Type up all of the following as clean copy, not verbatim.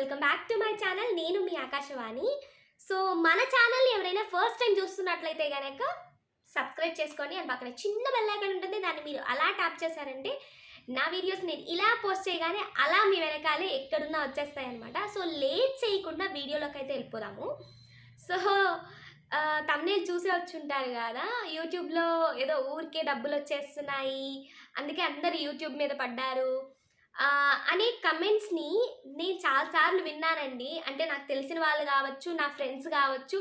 Welcome back to my channel. నేను మీ Akashvani. So మన ఛానల్ని ఎవరైనా ఫస్ట్ టైం చూస్తున్నట్లయితే కనుక సబ్స్క్రైబ్ చేసుకోండి. అండ్ పక్కన చిన్న బెల్ ఐకాన్ ఉంటుంది, దాన్ని మీరు అలా ట్యాప్ చేశారంటే నా వీడియోస్ నేను ఇలా పోస్ట్ చేయగానే అలా మీ వెనకాలే ఎక్కడున్నా వచ్చేస్తాయి అనమాట. సో లేట్ చేయకుండా వీడియోలోకి అయితే వెళ్ళిపోదాము. సో తమ్నేల్ చూసే వచ్చుంటారు కదా, యూట్యూబ్లో ఏదో ఊరికే డబ్బులు వచ్చేస్తున్నాయి, అందుకే అందరు యూట్యూబ్ మీద పడ్డారు అనే కమెంట్స్ని నేను చాలాసార్లు విన్నానండి. అంటే నాకు తెలిసిన వాళ్ళు కావచ్చు, నా ఫ్రెండ్స్ కావచ్చు,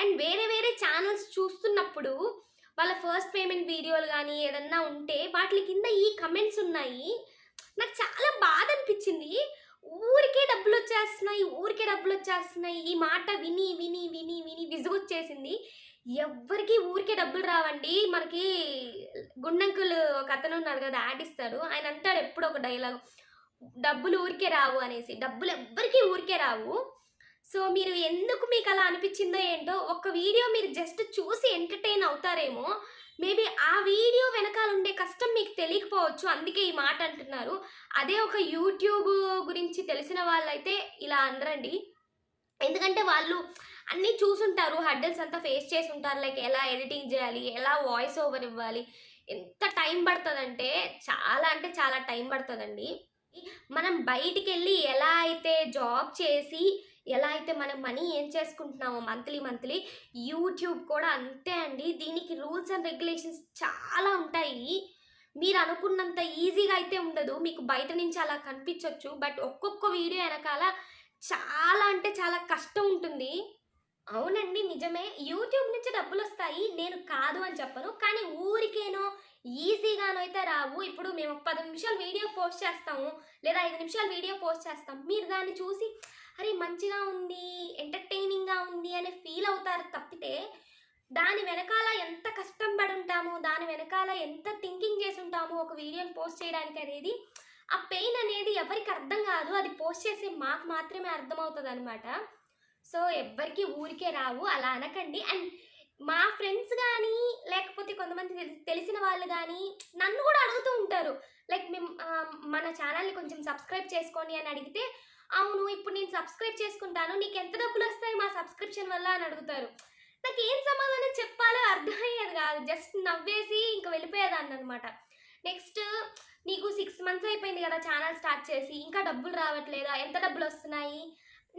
అండ్ వేరే వేరే ఛానల్స్ చూస్తున్నప్పుడు వాళ్ళ ఫస్ట్ పేమెంట్ వీడియోలు కానీ ఏదన్నా ఉంటే వాటి కింద ఈ కమెంట్స్ ఉన్నాయి. నాకు చాలా బాధ అనిపించింది. ఊరికే డబ్బులు వచ్చేస్తున్నాయి, ఈ మాట విని విని విని విని విసుగొచ్చేసింది. ఎవ్వరికి ఊరికే డబ్బులు రావండి. మనకి గుండంకులు ఒక అతను ఉన్నాడు కదా, యాడ్ ఇస్తాడు, ఆయన అంటాడు ఎప్పుడు ఒక డైలాగ్, డబ్బులు ఊరికే రావు అనేసి. డబ్బులు ఎవ్వరికి ఊరికే రావు. సో మీరు ఎందుకు మీకు అలా అనిపించిందో ఏంటో, ఒక వీడియో మీరు జస్ట్ చూసి ఎంటర్టైన్ అవుతారేమో, మేబీ ఆ వీడియో వెనకాల ఉండే కష్టం మీకు తెలియకపోవచ్చు, అందుకే ఈ మాట అంటున్నారు. అదే ఒక యూట్యూబ్ గురించి తెలిసిన వాళ్ళైతే ఇలా అనరండి. ఎందుకంటే వాళ్ళు అన్నీ చూసుంటారు, హడ్డల్స్ అంతా ఫేస్ చేసి ఉంటారు. లైక్ ఎలా ఎడిటింగ్ చేయాలి, ఎలా వాయిస్ ఓవర్ ఇవ్వాలి, ఎంత టైం పడుతుందంటే చాలా అంటే చాలా టైం పడుతుందండి. మనం బయటికి వెళ్ళి ఎలా అయితే జాబ్ చేసి ఎలా అయితే మనం మనీ ఏం చేసుకుంటున్నామో మంత్లీ యూట్యూబ్ కూడా అంతే అండి. దీనికి రూల్స్ అండ్ రెగ్యులేషన్స్ చాలా ఉంటాయి. మీరు అనుకున్నంత ఈజీగా అయితే ఉండదు. మీకు బయట నుంచి అలా కనిపించవచ్చు, బట్ ఒక్కొక్క వీడియో వెనకాల చాలా అంటే చాలా కష్టం ఉంటుంది. అవునండి, నిజమే, యూట్యూబ్ నుంచి డబ్బులు వస్తాయి, నేను కాదు అని చెప్పను. కానీ ఊరికేనో ఈజీగానో అయితే రావు. ఇప్పుడు మేము 10 నిమిషాలు వీడియో పోస్ట్ చేస్తాము, లేదా 5 నిమిషాలు వీడియో పోస్ట్ చేస్తాం. మీరు దాన్ని చూసి అరే మంచిగా ఉంది, ఎంటర్టైనింగ్గా ఉంది అనే ఫీల్ అవుతారు తప్పితే దాని వెనకాల ఎంత కష్టం పడి ఉంటాము, దాని వెనకాల ఎంత థింకింగ్ చేసి ఉంటాము ఒక వీడియోని పోస్ట్ చేయడానికి అనేది, ఆ పెయిన్ అనేది ఎవరికి అర్థం కాదు. అది పోస్ట్ చేసే మాకు మాత్రమే అర్థమవుతుంది అనమాట. సో ఎవ్వరికి ఊరికే రావు, అలా అనకండి. అండ్ మా ఫ్రెండ్స్ కానీ లేకపోతే కొంతమంది తెలిసిన వాళ్ళు కానీ నన్ను కూడా అడుగుతూ ఉంటారు. లైక్ మేము మన ఛానల్ని కొంచెం సబ్స్క్రైబ్ చేసుకోండి అని అడిగితే, అవును ఇప్పుడు నేను సబ్స్క్రైబ్ చేసుకుంటాను, నీకు ఎంత డబ్బులు వస్తాయి మా సబ్స్క్రిప్షన్ వల్ల అని అడుగుతారు. నాకు ఏం సమాధానం చెప్పాలో అర్థమయ్యేది కాదు. జస్ట్ నవ్వేసి ఇంకా వెళ్ళిపోయేదాన్ని అనమాట. నెక్స్ట్, నీకు 6 months అయిపోయింది కదా ఛానల్ స్టార్ట్ చేసి, ఇంకా డబ్బులు రావట్లేదా, ఎంత డబ్బులు వస్తున్నాయి?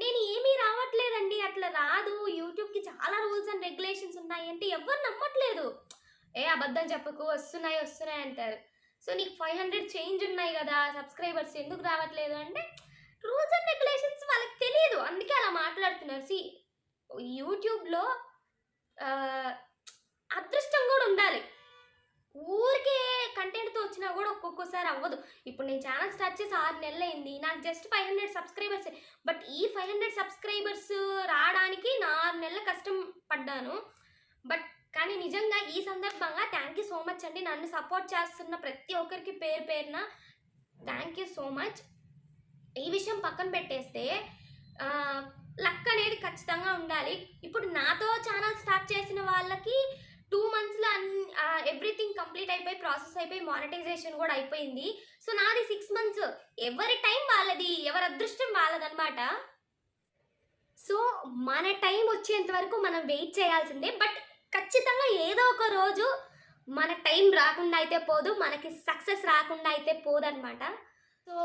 నేను ఏమీ రావట్లేదండి, అట్లా రాదు, యూట్యూబ్కి చాలా రూల్స్ అండ్ రెగ్యులేషన్స్ ఉన్నాయి అంటే ఎవరు నమ్మట్లేదు. అబద్ధం చెప్పకు, వస్తున్నాయి అంటారు. సో నీకు 500 చేంజ్ ఉన్నాయి కదా సబ్స్క్రైబర్స్, ఎందుకు రావట్లేదు అంటే రూల్స్ అండ్ రెగ్యులేషన్స్ వాళ్ళకి తెలియదు, అందుకే అలా మాట్లాడుతున్నారు. యూట్యూబ్లో అదృష్టం కూడా ఉండాలి. ఊరికే కంటెంట్తో వచ్చినా కూడా ఒక్కొక్కసారి అవ్వదు. ఇప్పుడు నేను ఛానల్ స్టార్ట్ చేసి 6 నెలలు అయింది, నాకు జస్ట్ 500 సబ్స్క్రైబర్స్. బట్ ఈ 500 సబ్స్క్రైబర్స్ రావడానికి నా 6 నెలల కష్టం పడ్డాను. కానీ నిజంగా ఈ సందర్భంగా థ్యాంక్ యూ సో మచ్ అండి. నన్ను సపోర్ట్ చేస్తున్న ప్రతి ఒక్కరికి పేరు పేరున థ్యాంక్ యూ సో మచ్. ఈ విషయం పక్కన పెట్టేస్తే లక్ అనేది ఖచ్చితంగా ఉండాలి. ఇప్పుడు నాతో ఛానల్ స్టార్ట్ చేసిన వాళ్ళకి 2 monthsలో ఎవ్రీథింగ్ కంప్లీట్ అయిపోయి, ప్రాసెస్ అయిపోయి, మానిటైజేషన్ కూడా అయిపోయింది. సో నాది 6 months. ఎవరి టైం వాళ్ళది, ఎవరి అదృష్టం వాళ్ళదనమాట. సో మన టైం వచ్చేంత వరకు మనం వెయిట్ చేయాల్సిందే. బట్ ఖచ్చితంగా ఏదో ఒక రోజు మన టైం రాకుండా అయితే పోదు, మనకి సక్సెస్ రాకుండా అయితే పోదనమాట. సో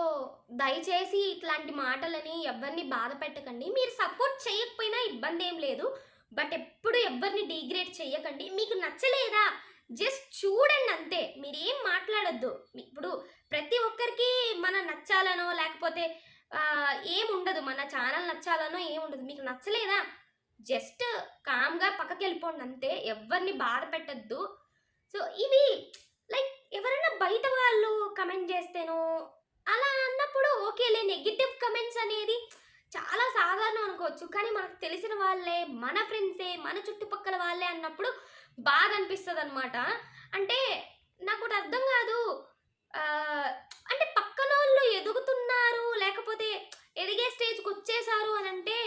దయచేసి ఇట్లాంటి మాటలని ఎవరిని బాధ పెట్టకండి. మీరు సపోర్ట్ చేయకపోయినా ఇబ్బంది ఏం లేదు, బట్ ఎప్పుడు ఎవరిని డిగ్రేడ్ చేయకండి. మీకు నచ్చలేదా జస్ట్ చూడండి అంతే, మీరేం మాట్లాడొద్దు. ఇప్పుడు ప్రతి ఒక్కరికి మనం నచ్చాలనో లేకపోతే ఏముండదు, మన ఛానల్ నచ్చాలనో ఏముండదు. మీకు నచ్చలేదా జస్ట్ కామ్గా పక్కకి వెళ్ళిపోండి అంతే, ఎవరిని బాధ పెట్టద్దు. సో ఇవి లైక్ ఎవరైనా బయట వాళ్ళు కమెంట్ చేస్తేనో అలా అన్నప్పుడు ఓకేలే, నెగిటివ్ కమెంట్స్ అనేది చాలా సాధారణం అనుకోవచ్చు. కానీ మనకు తెలిసిన వాళ్ళే, మన ఫ్రెండ్సే, మన చుట్టుపక్కల వాళ్ళే అన్నప్పుడు బాగా అనిపిస్తుంది అనమాట. అంటే నాకు ఒకటి అర్థం కాదు, అంటే పక్కన వాళ్ళు ఎదుగుతున్నారు లేకపోతే ఎదిగే స్టేజ్కి వచ్చేసారు అని అంటే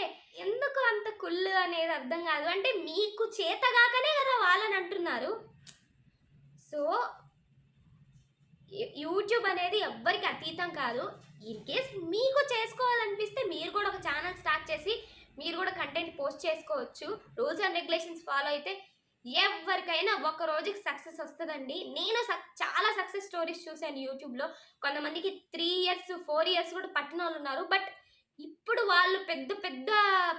ఎందుకు అంత కుళ్ళు అనేది అర్థం కాదు. అంటే మీకు చేతగాకనే కదా వాళ్ళని అంటున్నారు. సో యూట్యూబ్ అనేది ఎవ్వరికి అతీతం కాదు. ఇన్ కేస్ మీకు చేసుకోవాలనిపిస్తే మీరు కూడా ఒక వచ్చేసి మీరు కూడా కంటెంట్ పోస్ట్ చేసుకోవచ్చు. రూల్స్ అండ్ రెగ్యులేషన్స్ ఫాలో అయితే ఎవరికైనా ఒక రోజుకి సక్సెస్ వస్తుందండి. నేను చాలా సక్సెస్ స్టోరీస్ చూశాను యూట్యూబ్లో. కొంతమందికి 3 ఇయర్స్ 4 ఇయర్స్ కూడా పట్టిన వాళ్ళు ఉన్నారు. బట్ ఇప్పుడు వాళ్ళు పెద్ద పెద్ద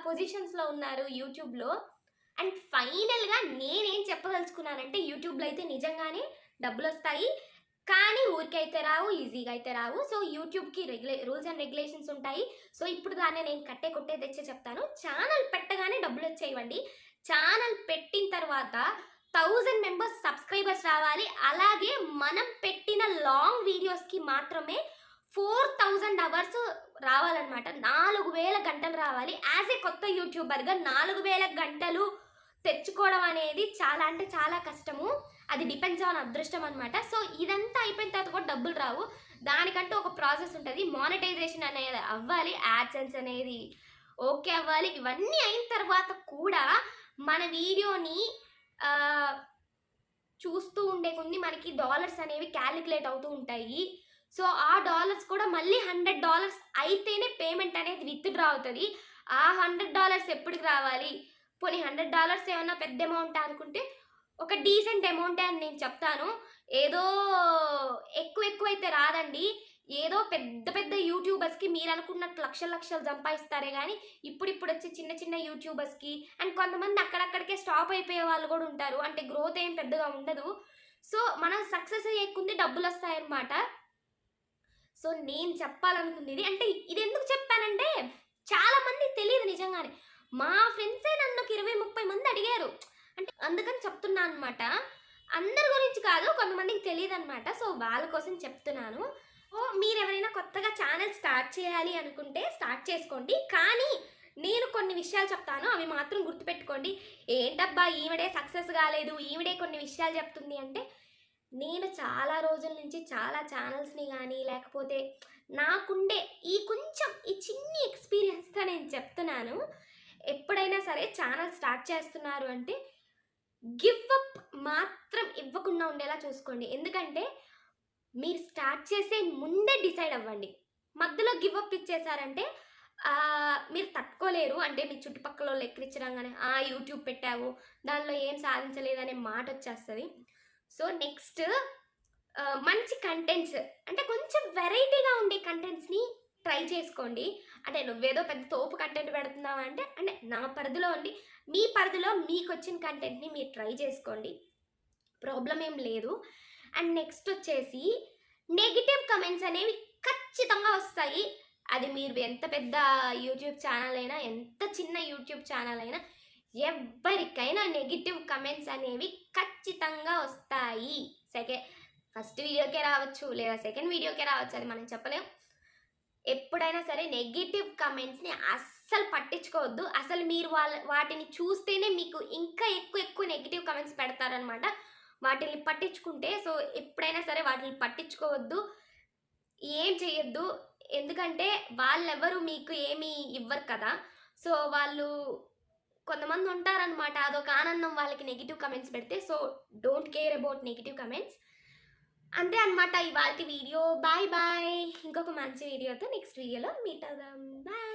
పొజిషన్స్లో ఉన్నారు యూట్యూబ్లో. అండ్ ఫైనల్గా నేనేం చెప్పదలుచుకున్నానంటే, యూట్యూబ్లో అయితే నిజంగానే డబ్బులు వస్తాయి, కానీ ఊరికైతే రావు, ఈజీగా అయితే రావు. సో యూట్యూబ్కి రూల్స్ అండ్ రెగ్యులేషన్స్ ఉంటాయి. సో ఇప్పుడు దాన్ని నేను కొట్టే తెచ్చే చెప్తాను. ఛానల్ పెట్టగానే డబ్బులు వచ్చేయండి. ఛానల్ పెట్టిన తర్వాత 1000 మెంబర్స్ సబ్స్క్రైబర్స్ రావాలి. అలాగే మనం పెట్టిన లాంగ్ వీడియోస్కి మాత్రమే 4000 అవర్స్ రావాలన్నమాట. 4000 గంటలు రావాలి. యాజ్ ఏ కొత్త యూట్యూబర్గా 4000 గంటలు తెచ్చుకోవడం అనేది చాలా అంటే చాలా కష్టము. అది డిపెండ్స్ ఆన్ అదృష్టం అనమాట. సో ఇదంతా అయిపోయిన తర్వాత కూడా డబ్బులు రావు. దానికంటూ ఒక ప్రాసెస్ ఉంటుంది. మానిటైజేషన్ అనేది అవ్వాలి, యాడ్సెన్స్ అనేది ఓకే అవ్వాలి. ఇవన్నీ అయిన తర్వాత కూడా మన వీడియోని చూస్తూ ఉండే కొన్ని మనకి డాలర్స్ అనేవి క్యాలిక్యులేట్ అవుతూ ఉంటాయి. సో ఆ డాలర్స్ కూడా మళ్ళీ $100 అయితేనే పేమెంట్ అనేది విత్డ్రా అవుతుంది. ఆ $100 ఎప్పటికి రావాలి? పోనీ $100 ఏమన్నా పెద్ద అమౌంట్ అనుకుంటే ఒక డీసెంట్ అమౌంటే అని నేను చెప్తాను. ఏదో ఎక్కువ అయితే రాదండి. ఏదో పెద్ద పెద్ద యూట్యూబర్స్కి మీరు అనుకున్నట్టు లక్షలు సంపాదిస్తారే కానీ ఇప్పుడు వచ్చే చిన్న యూట్యూబర్స్కి అండ్ కొంతమంది అక్కడక్కడికే స్టాప్ అయిపోయే వాళ్ళు కూడా ఉంటారు. అంటే గ్రోత్ ఏం పెద్దగా ఉండదు. సో మనం సక్సెస్ అయ్యేకుంది డబ్బులు వస్తాయన్నమాట. సో నేను చెప్పాలనుకుంది ఇది. అంటే ఇది ఎందుకు చెప్పానంటే, చాలా మంది తెలియదు నిజంగానే. మా ఫ్రెండ్సే నన్ను 20-30 మంది అడిగారు. అంటే అందుకని చెప్తున్నా అనమాట. అందరి గురించి కాదు, కొంతమందికి తెలియదు అనమాట. సో వాళ్ళ కోసం చెప్తున్నాను. సో మీరు ఎవరైనా కొత్తగా ఛానల్ స్టార్ట్ చేయాలి అనుకుంటే స్టార్ట్ చేసుకోండి. కానీ నేను కొన్ని విషయాలు చెప్తాను, అవి మాత్రం గుర్తుపెట్టుకోండి. ఏంటబ్బా ఈవిడే సక్సెస్ కాలేదు, ఈవిడే కొన్ని విషయాలు చెప్తుంది అంటే, నేను చాలా రోజుల నుంచి చాలా ఛానల్స్ని కానీ లేకపోతే నాకుండే ఈ చిన్ని ఎక్స్పీరియన్స్తో నేను చెప్తున్నాను. ఎప్పుడైనా సరే ఛానల్ స్టార్ట్ చేస్తున్నారు అంటే గివ్ అప్ మాత్రం ఇవ్వకుండా ఉండేలా చూసుకోండి. ఎందుకంటే మీరు స్టార్ట్ చేసే ముందే డిసైడ్ అవ్వండి. మధ్యలో గివ్ అప్ ఇచ్చేసారంటే మీరు తట్టుకోలేరు. అంటే మీ చుట్టుపక్కల వాళ్ళు ఎక్కిరించడంగానే యూట్యూబ్ పెట్టావు దానిలో ఏం సాధించలేదనే మాట వచ్చేస్తుంది. సో నెక్స్ట్ మంచి కంటెంట్స్, అంటే కొంచెం వెరైటీగా ఉండే కంటెంట్స్ని ట్రై చేసుకోండి. అంటే నువ్వేదో పెద్ద తోపు కంటెంట్ పెడుతున్నావా అంటే నా పరిధిలో ఉండి మీ పరిధిలో మీకు వచ్చిన కంటెంట్ని మీరు ట్రై చేసుకోండి, ప్రాబ్లం ఏం లేదు. అండ్ నెక్స్ట్ వచ్చేసి నెగిటివ్ కమెంట్స్ అనేవి ఖచ్చితంగా వస్తాయి. అది మీరు ఎంత పెద్ద యూట్యూబ్ ఛానల్ అయినా, ఎంత చిన్న యూట్యూబ్ ఛానల్ అయినా, ఎవరికైనా నెగిటివ్ కమెంట్స్ అనేవి ఖచ్చితంగా వస్తాయి. ఫస్ట్ వీడియోకే రావచ్చు, లేదా సెకండ్ వీడియోకే రావచ్చు, అది మనం చెప్పలేం. ఎప్పుడైనా సరే నెగిటివ్ కమెంట్స్ని అస్సలు పట్టించుకోవద్దు. అసలు మీరు వాటిని చూస్తేనే మీకు ఇంకా ఎక్కువ నెగిటివ్ కమెంట్స్ పెడతారనమాట వాటిని పట్టించుకుంటే. సో ఎప్పుడైనా సరే వాటిని పట్టించుకోవద్దు, ఏం చేయొద్దు. ఎందుకంటే వాళ్ళెవరు మీకు ఏమీ ఇవ్వరు కదా. సో వాళ్ళు కొంతమంది ఉంటారనమాట, అదొక ఆనందం వాళ్ళకి నెగిటివ్ కమెంట్స్ పెడితే. So don't care about negative comments. అంతే అనమాట ఇవాళ వీడియో. బాయ్ ఇంకొక మంచి వీడియోతో నెక్స్ట్ వీడియోలో మీట్ అవుదాం. బాయ్.